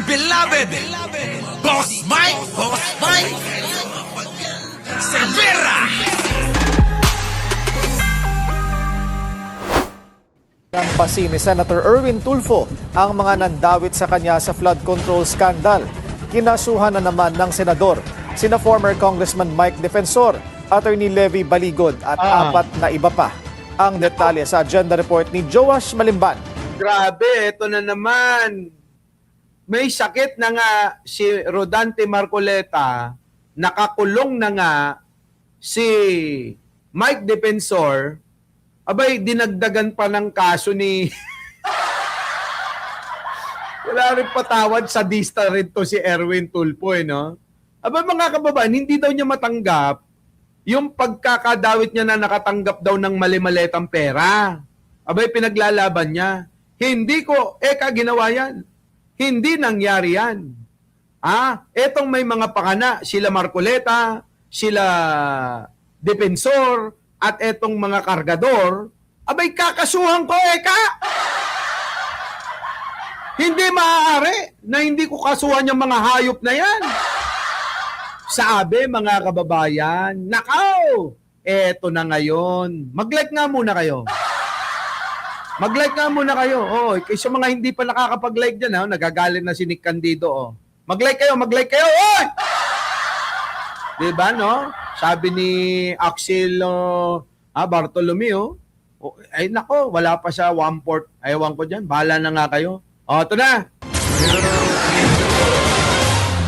dear beloved, Boss Mike Cervera. Nampasi ni Senator Erwin Tulfo ang mga nandawit sa kanya sa flood control scandal. Kinasuhan na naman ng senador sina former Congressman Mike Defensor, Attorney Levy Baligod at apat na iba pa. Ang detalye sa agenda report ni Joash Malimban. Grabe, ito na naman. May sakit na nga si Rodante Marcoleta, nakakulong na nga si Mike Defensor. Abay, dinagdagan pa ng kaso ni... Wala rin patawad, sadista rin to si Erwin Tulfo, no? Abay, mga kababayan, hindi daw niya matanggap yung pagkakadawit niya na nakatanggap daw ng mali-maletang pera. Abay, pinaglalaban niya. Hindi ko, ginawa yan. Hindi nangyari yan. Etong may mga pakana, sila Marcoleta, sila Defensor, at etong mga kargador, abay kakasuhan ko, Hindi maaari na hindi ko kasuhan yung mga hayop na yan. Sabi, mga kababayan, nakaw! Eto na ngayon. Mag-like nga muna kayo. Mag-like nga muna kayo. Sa mga hindi pa nakakapag-like dyan, nagagalit na si Nick Candido. Mag-like kayo, mag-like kayo. Diba, no? Sabi ni Axel Bartolomeo, ay nako, wala pa siya 1/4. Ayawan ko dyan, bahala na nga kayo. Ito na.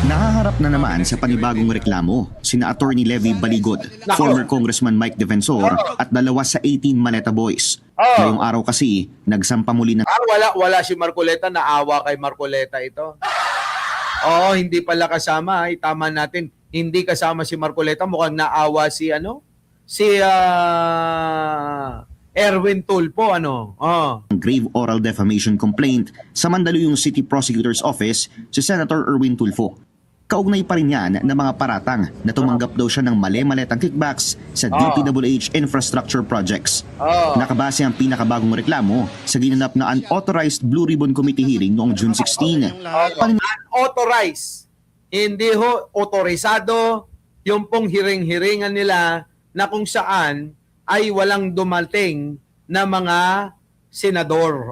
Nahaharap na naman sa panibagong reklamo sina Attorney Levy Baligod, former Congressman Mike Defensor at dalawa sa 18 Maleta Boys. Ngayong araw kasi, nagsampa muli ng... Wala si Marcoleta, naawa kay Marcoleta ito. Hindi pala kasama. Tama natin, hindi kasama si Marcoleta, mukhang naawa si Erwin Tulfo, grave oral defamation complaint sa Mandaluyong City Prosecutor's Office si Senator Erwin Tulfo. Kaugnay pa rin yan ng mga paratang na tumanggap daw siya ng mali-maletang kickbacks sa DPWH infrastructure projects. Nakabase ang pinakabagong reklamo sa ginanap na unauthorized Blue Ribbon Committee hearing noong June 16. Unauthorized. Hindi otorisado yung pong hiring-hiringan nila na kung saan ay walang dumating na mga senador.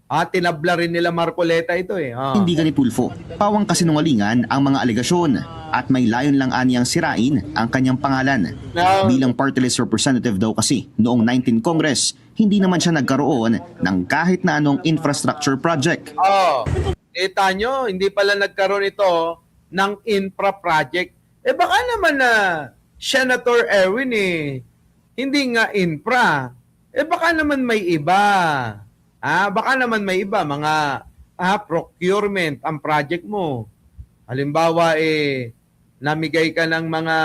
Tinabla rin nila Marcoleta ito Hindi ganit Tulfo. Pawang kasinungalingan ang mga alegasyon at may layon lang aniyang sirain ang kanyang pangalan. Bilang party list representative daw kasi noong 19 Congress, hindi naman siya nagkaroon ng kahit na anong infrastructure project. Kita nyo, hindi pala nagkaroon ito ng infra project. Baka naman na Senator Erwin hindi nga infra. Baka naman may iba. Baka naman may iba, mga procurement ang project mo. Halimbawa, namigay ka ng mga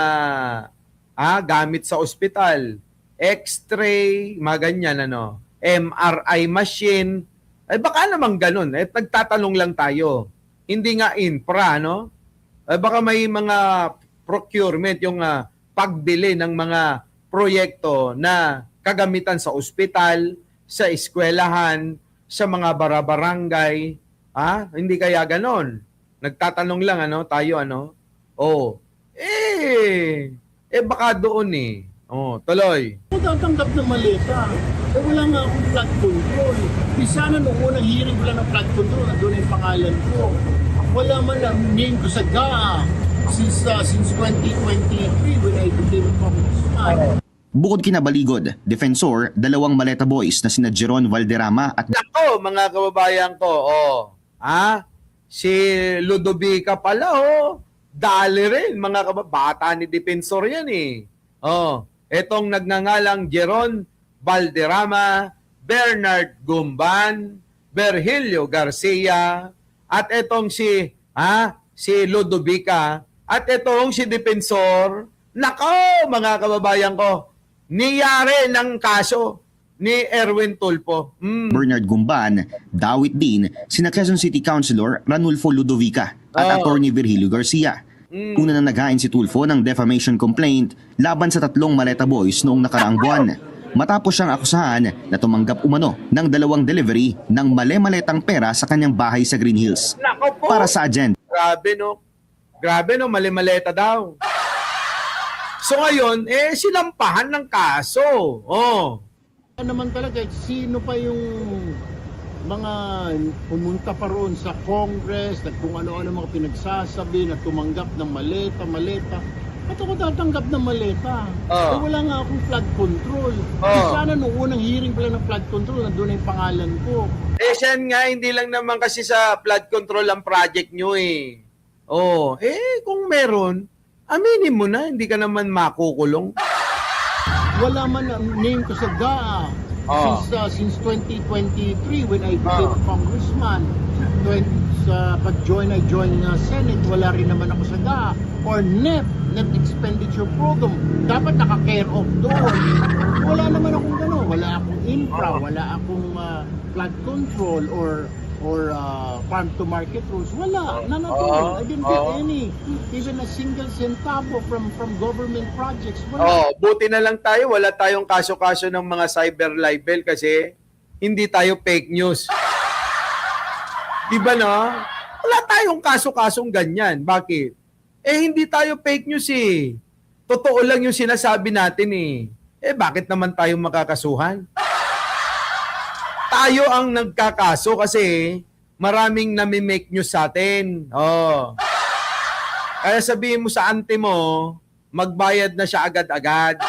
gamit sa ospital, X-ray, mga ganyan, MRI machine. Baka naman ganun. Nagtatanong lang tayo. Hindi nga infra, baka may mga procurement, yung pagbili ng mga proyekto na kagamitan sa ospital, sa eskwelahan, sa mga barabarangay. Hindi kaya ganon. Nagtatanong lang tayo baka doon tuloy. Tatanggap ng maleta. Wala nga akong flood control. Sana nung unang hearing ko lang ng flood control, doon yung pangalan ko. Wala man lang name ko sa GA since 2023 when I became a congressman. Bukod kina Baligod, Defensor, dalawang Maleta Boys na sina Jeron Valderrama at... Nako, mga kababayan ko, si Ludovica pala, dali rin, mga bata ni Defensor yan etong nagngangalang Jeron Valderrama, Bernard Gumban, Virgilio Garcia, at etong si Ludovica, at etong si Defensor. Nako, mga kababayan ko, niyari ng kaso ni Erwin Tulfo. Bernard Gumban, dawit din sina Quezon City Councilor Ranulfo Ludovica at Attorney Virgilio Garcia. Una na naghain si Tulfo ng defamation complaint laban sa tatlong Maleta Boys noong nakaraang buwan. matapos siyang akusahan na tumanggap umano ng 2 delivery ng male-maletang pera sa kanyang bahay sa Green Hills. Nako po. Para sa agenda, Grabe no, mali-maleta daw. So ngayon, silampahan ng kaso. Oh. Ano naman talaga, sino pa yung mga pumunta pa roon sa Congress, na kung ano-ano mga pinagsasabi, na tumanggap ng maleta. At ako tatanggap ng maleta. Oh. Wala nga akong flood control. Oh. Sana nung unang hearing pala ng flood control, nandun na yung pangalan ko. Siyan nga, hindi lang naman kasi sa flood control ang project nyo eh. Oh, kung meron, aminin mo na, hindi ka naman makukulong. Wala man ang name ko sa GAA since 2023 when I became a congressman. Pag-join na Senate, wala rin naman ako sa GAA. Or NEP Expenditure Program. Dapat naka-care of doon. Wala naman akong gano'n. Wala akong infra, wala akong flood control or farm to market rules. Wala. None at all. I didn't get any. Even a single centavo from government projects. Wala. Buti na lang tayo, wala tayong kaso-kaso ng mga cyber libel kasi hindi tayo fake news. Di ba no? Wala tayong kaso-kasong ganyan. Bakit? Hindi tayo fake news eh. Totoo lang yung sinasabi natin eh. Bakit naman tayo makakasuhan? Tayo ang nagkakaso kasi maraming nami-make news sa atin. Kaya sabihin mo sa ante mo, magbayad na siya agad-agad.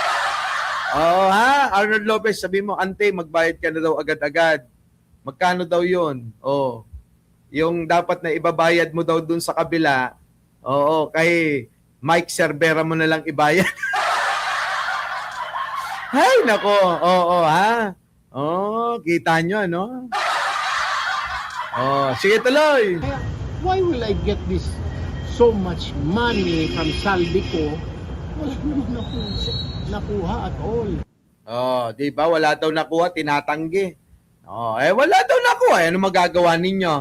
Arnold Lopez, sabihin mo, ante, magbayad ka na daw agad-agad. Magkano daw yun? Yung dapat na ibabayad mo daw dun sa kabila, kay Mike Cervera mo na lang ibayad. Hay, nako. Kita nyo, ano? Sige tuloy. Kaya, why will I get this so much money from saldi ko? Wala naman akong nakuha at all. Di ba? Wala daw nakuha, tinatanggi. Wala daw nakuha. Ano magagawa ninyo?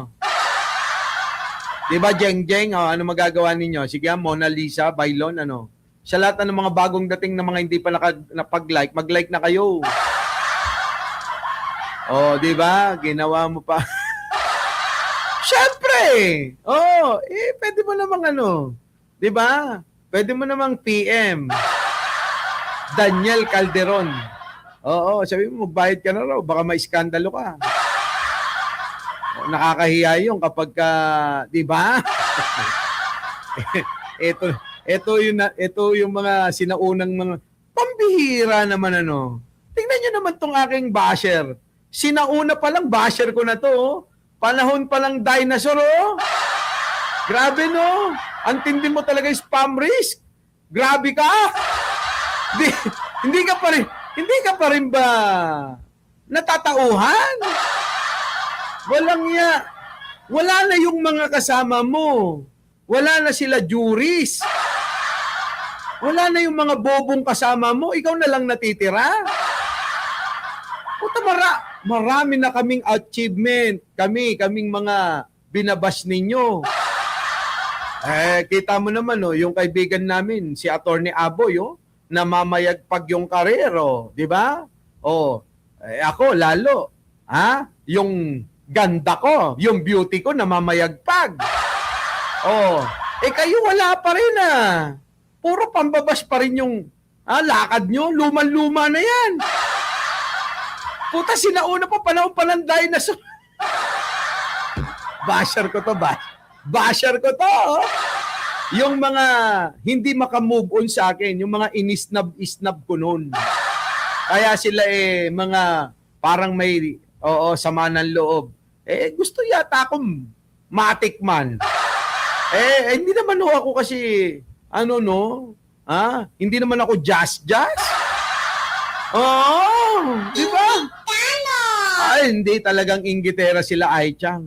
Di ba, Jeng? Ano magagawa ninyo? Sige, Mona Lisa, Bailon, ano? Sa lahat ng mga bagong dating na mga hindi pa napag-like, mag-like na kayo. Di ba? Ginawa mo pa. Siyempre! Pwede mo namang ano. Di ba? Pwede mo namang PM. Daniel Calderon. Sabi mo, magbayad ka na raw. Baka may iskandalo ka. Nakakahiya yung kapag di ba? Ito yung mga sinaunang mga pambihira naman ano. Tingnan nyo naman tong aking basher. Sinauna pa lang, basher ko na to. Panahon pa lang dinosaur, Grabe, no? Antindi mo talaga yung spam risk. Grabe ka. Hindi ka pa rin ba natatauhan? Walang ya. Wala na yung mga kasama mo. Wala na sila juris. Wala na yung mga bobong kasama mo. Ikaw na lang natitira. Puta, marami na kaming achievement. Kaming mga binabas ninyo. Kita mo naman, yung kaibigan namin, si Attorney Aboy, namamayagpag yung karero, di ba? Ako, lalo. Yung ganda ko, yung beauty ko, namamayagpag. Kayo wala pa rin, Puro pambabas pa rin yung lakad nyo. Luman-luma na yan. Puta, sinauna pa panahon pa ng dinosaur. Basher ko to. Basher ko to. Yung mga hindi makamove on sa akin, yung mga inisnab ko noon. Kaya sila mga parang may sama ng loob. Gusto yata akong matikman. Hindi naman ako kasi hindi naman ako jazz. Di ba? Hindi talagang inggitera sila, Ai-chan.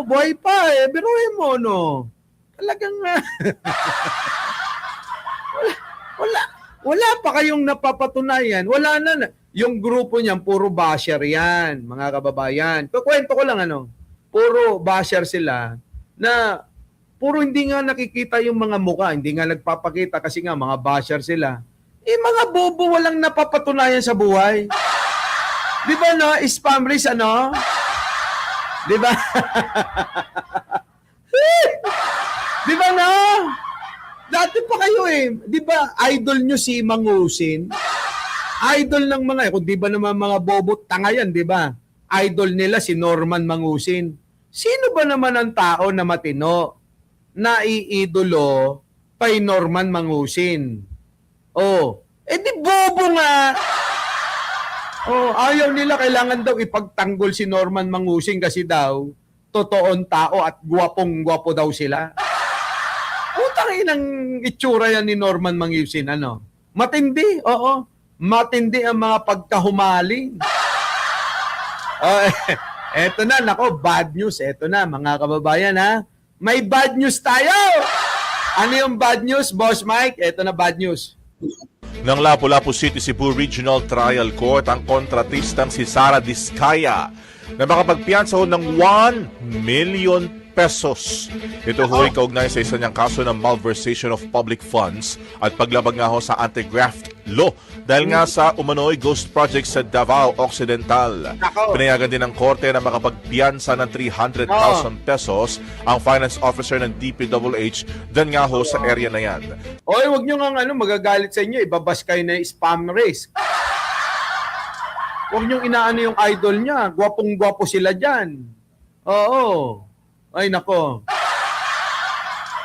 Buhay pa biruin mo, no? Talagang wala pa kayong napapatunayan. Wala na. Yung grupo niyan, puro basher yan, mga kababayan. Kwento ko lang, puro basher sila na puro hindi nga nakikita yung mga muka. Hindi nga nagpapakita kasi nga mga basher sila. Mga bobo walang napapatunayan sa buhay. Di ba no? Spam race ano? Di ba? Di ba no? Dati pa kayo di ba idol nyo si Mangusin? Idol ng mga, kung di ba naman mga bobo, tanga yan, di ba? Idol nila si Norman Mangusin. Sino ba naman ang tao na matino na iidolo kay Norman Mangusin? Oh, di bobo nga. Oh, ayaw nila, kailangan daw ipagtanggol si Norman Mangusin kasi daw totoong tao at gwapong-gwapo daw sila. Utang inang itsura yan ni Norman Mangusin, ano? Matindi, oo. Matindi ang mga pagkahumaling. Oh, eto na, nako, bad news. Eto na, mga kababayan, ha? May bad news tayo! Ano yung bad news, Boss Mike? Eto na, bad news. Ng Lapu-Lapu City Cebu Regional Trial Court ang kontratistang si Sara Diskaya na makapagpiyansa ho ng 1 million pesos. Ito ho ay kaugnay sa isa niyang kaso ng malversation of public funds at paglabag nga ho sa anti-graft law dahil nga sa umano'y ghost project sa Davao Occidental. Pinayagan din ng korte na makapagpiyansa ng 300,000 pesos ang finance officer ng DPWH dyan nga ho sa area na yan. Oy, wag nyo nga magagalit sa inyo, ibabas kayo na spam race. Huwag nyo inaano yung idol niya, gwapong-gwapo sila dyan. Oo. Ay, nako.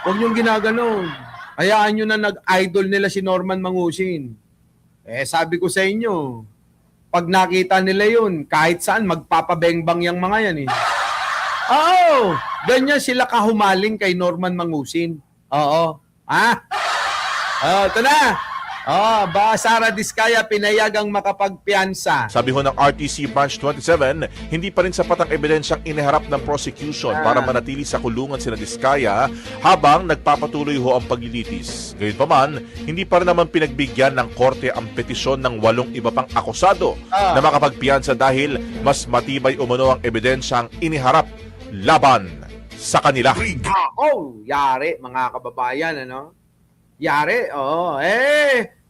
Huwag niyong ginaganon. Hayaan nyo na nag-idol nila si Norman Mangusin. Sabi ko sa inyo, pag nakita nila yun, kahit saan, magpapabengbang yung mga yan Oo, ganyan sila kahumaling kay Norman Mangusin. Oo. Ito na. Ba Sara Diskaya pinayagang makapagpiyansa. Sabi ho ng RTC Branch 27, hindi pa rin sapat ang ebidensyang iniharap ng prosecution para manatili sa kulungan sina Diskaya habang nagpapatuloy ho ang paglilitis. Gayunpaman, hindi pa rin naman pinagbigyan ng korte ang petisyon ng 8 iba pang akusado na makapagpiyansa dahil mas matibay umano ang ebidensyang iniharap laban sa kanila. Yari mga kababayan, ano? Yari, oo.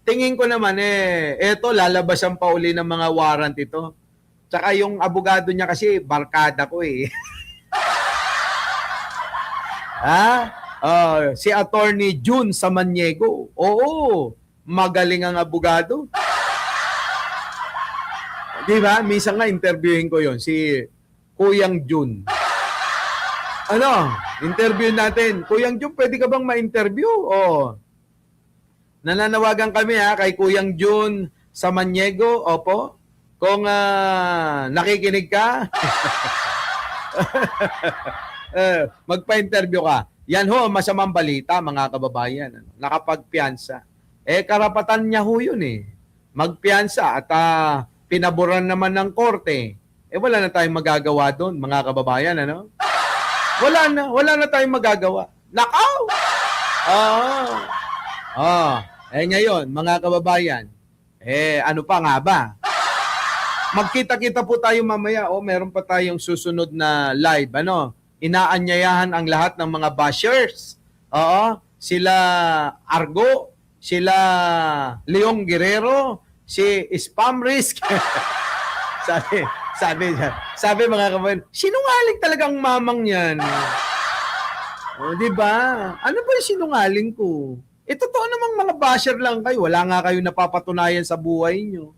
Tingin ko naman eto lalabasan pa uli ng mga warrant ito. Tsaka yung abogado niya kasi barkada ko si Attorney June Samaniego. Oo, magaling ang abogado. Di ba? Minsan nga interviewin ko yon si Kuyang June. Interview natin. Kuyang June, pwede ka bang ma-interview? Nananawagan kami kay Kuyang June Samaniego. Opo. Kung nakikinig ka, magpa-interview ka. Yan ho, masamang balita, mga kababayan. Nakapagpiyansa. Karapatan niya ho yun magpiyansa at pinaboran naman ng korte. Wala na tayong magagawa doon, mga kababayan. Wala na tayong magagawa. Nakaw! Ngayon, mga kababayan, ano pa nga ba? Magkita-kita po tayo mamaya. Meron pa tayong susunod na live. Inaanyayahan ang lahat ng mga bashers. Sila Argo, sila Leong Guerrero, si Spam Risk. sabi mga kababayan, sinungaling talagang mamang yan. Di ba? Ano ba yung sinungaling ko? Totoo namang mga basher lang kayo. Wala nga kayo napapatunayan sa buhay nyo.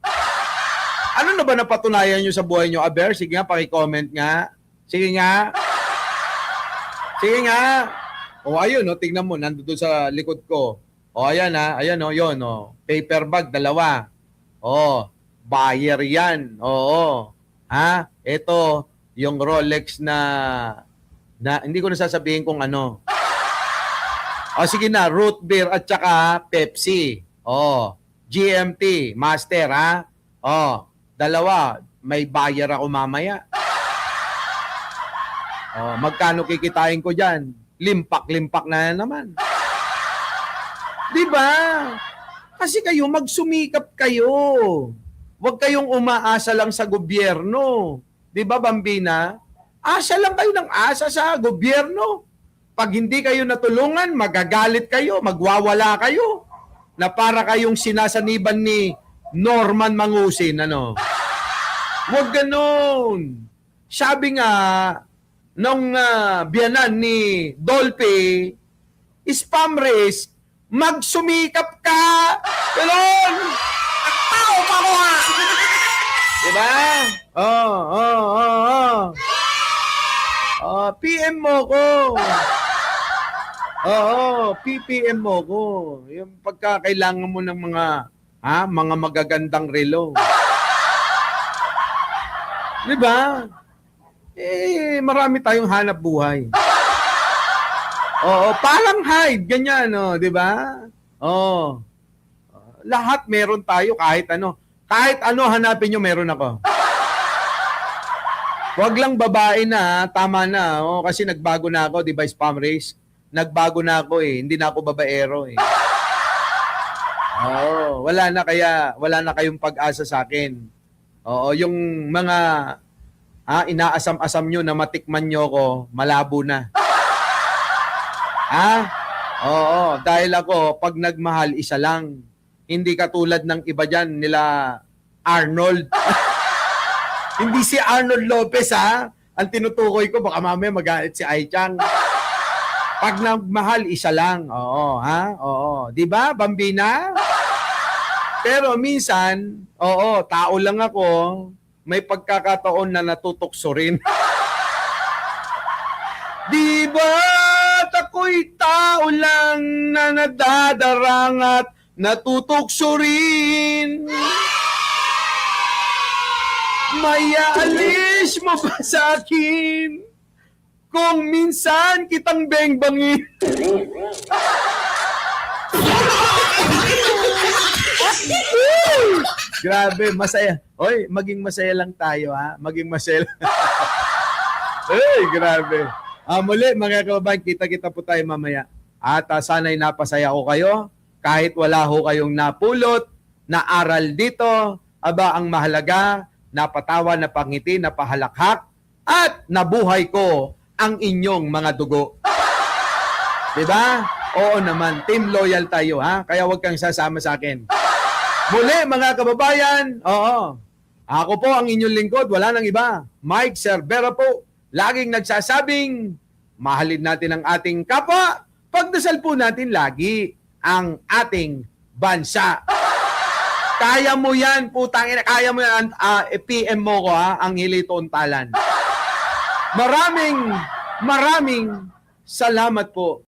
Ano na ba napatunayan nyo sa buhay nyo, Aber? Sige nga, paki-comment nga. Sige nga. Ayun, tingnan mo, nandun sa likod ko. Ayan ayan yun, paper bag, 2. Buyer yan. Ito, yung Rolex na hindi ko na sasabihin kung ano. Sige na, root beer at saka Pepsi. GMT, Master, 2, may buyer ako mamaya. Magkano kikitain ko dyan? Limpak-limpak na naman. Di ba? Kasi kayo, magsumikap kayo. Huwag kayong umaasa lang sa gobyerno. Di ba, Bambina? Asa lang kayo ng asa sa gobyerno. Pag hindi kayo natulungan, magagalit kayo, magwawala kayo. na para kayong sinasaniban ni Norman Mangusin, ano? Huwag ganon. Sabi nga, nung biyanan ni Dolphy, spam race, magsumikap ka! Ganon! Tao pa ko ha! Diba? PM mo ko. PPM mo ko. Yung pagkakailangan mo ng mga magagandang relo. Diba? Marami tayong hanap buhay. Parang hide, ganyan, di ba? Lahat meron tayo kahit ano. Kahit ano hanapin nyo, meron ako. Huwag lang babae na, tama na. Kasi nagbago na ako, di ba, spam race? Nagbago na ako hindi na ako babaero wala na kayong pag-asa sa akin. Yung mga inaasam-asam nyo na matikman nyo ko, malabo na. Dahil ako, pag nagmahal, isa lang. Hindi katulad ng iba dyan, nila Arnold. Hindi si Arnold Lopez, Ang tinutukoy ko, baka mamaya magalit si Aichang. Pag nagmahal, isa lang. Di ba, Bambina? Pero minsan, tao lang ako, may pagkakataon na natutukso rin. Di ba, ako'y tao lang na nadadarang at natutukso rin. Mayaalis mo ba sa akin kung minsan kitang bengbangin? Grabe, masaya. Hoy, maging masaya lang tayo, Maging masaya lang. Grabe. Muli, mga kababayan, kita-kita po tayo mamaya. At sana'y napasaya ko kayo. Kahit wala ho kayong napulot, na aral dito, ang mahalaga, napatawa, napangiti, napahalakhak, at nabuhay ko ang inyong mga dugo. Diba? Oo naman, team loyal tayo, Kaya huwag kang sasama sa akin. Muli, mga kababayan, ako po ang inyong lingkod, wala nang iba. Mike Cervera po, laging nagsasabing, mahalin natin ang ating kapwa, pagdasal po natin lagi ang ating bansa. Kaya mo yan, putang ina, kaya mo yan, PM mo ko ang Hilito Untalan. Maraming salamat po.